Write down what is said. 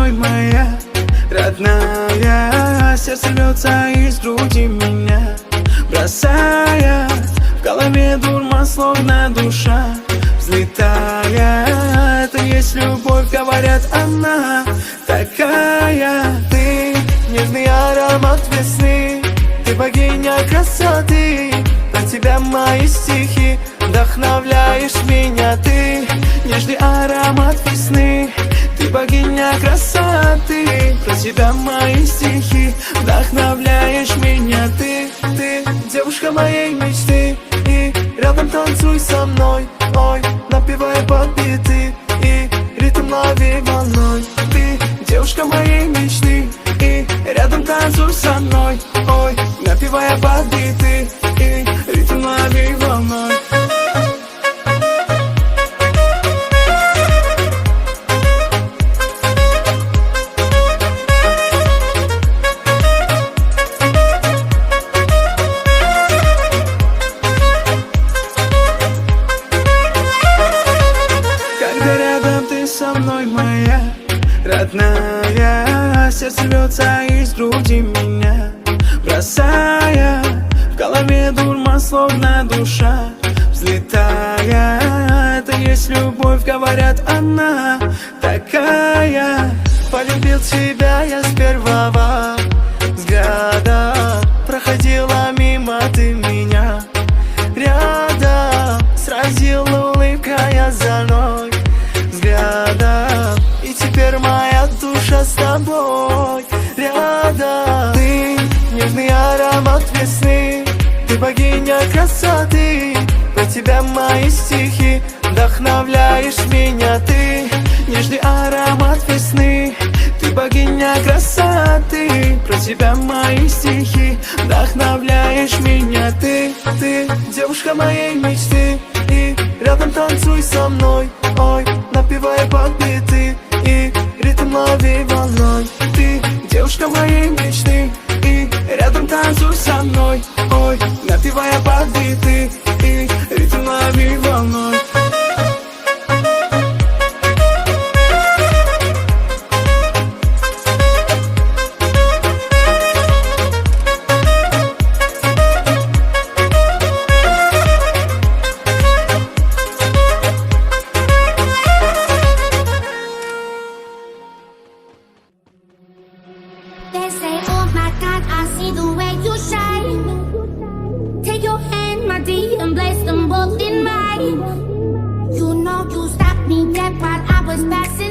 мной, моя родная. Сердце рвется из груди меня, бросая в голове дурман, словно душа взлетая. Это есть любовь, говорят, она такая. Ты нежный аромат весны, ты богиня красоты. Про тебя мои стихи, вдохновляешь меня. Ты нежный аромат весны, ты богиня красоты. Про тебя мои стихи, вдохновляешь меня. Ты девушка моей мечты, и рядом танцуй со мной. Ой, напевая под биты, и ритм лови волной. Ты девушка моей мечты, и рядом танцуй со мной. Ой, напевая под биты, и ритм лови волной. Со мной, моя родная. Сердце рвется из груди меня, бросая в голове дурман, словно душа взлетая. Это есть любовь, говорят, она такая. Полюбил тебя я с первого взгляда. Проходила мимо ты меня рядом, сразила улыбкой озорной взглядом. И теперь моя душа с тобой рядом. Ты нежный аромат весны, ты богиня красоты. Про тебя мои стихи, вдохновляешь меня. Ты нежный аромат весны, ты богиня красоты. Про тебя мои стихи, вдохновляешь меня. Ты девушка моей мечты, и рядом танцуй со мной. Ой, напевая под биты, и ритм лови волной. Ты девушка моей мечты, и рядом танцуй со мной. Ой, напевая под биты, и ритм лови волной. They say, oh my God, I see the way you shine. Take your hand, my dear, and place them both in mine. You know you stopped me dead while I was passing.